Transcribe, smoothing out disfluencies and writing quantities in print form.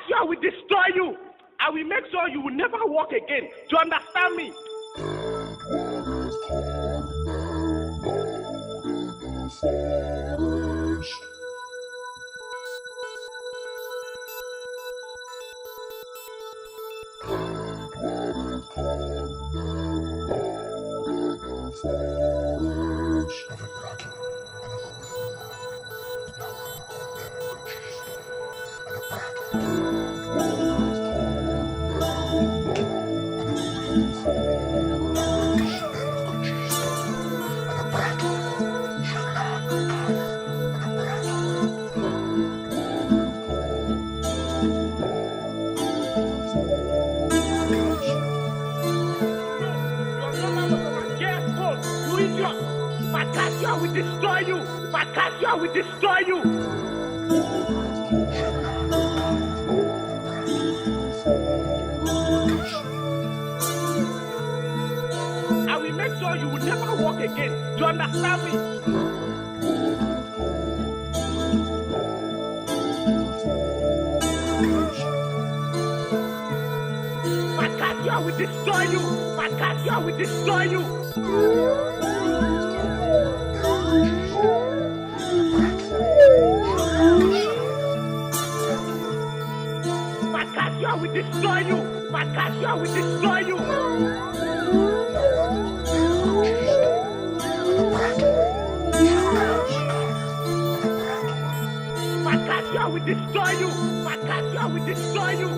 Bakasio will destroy you. I will make sure you will never walk again. Do you understand me? Bakasio will destroy you. Bakasio will destroy you. I will make sure you will never walk again. Do you understand me? Bakasio will destroy you. Bakasio will destroy you. Bakasio will destroy you. Bakasio will destroy you. Bakasio will destroy you. Bakasio will destroy you.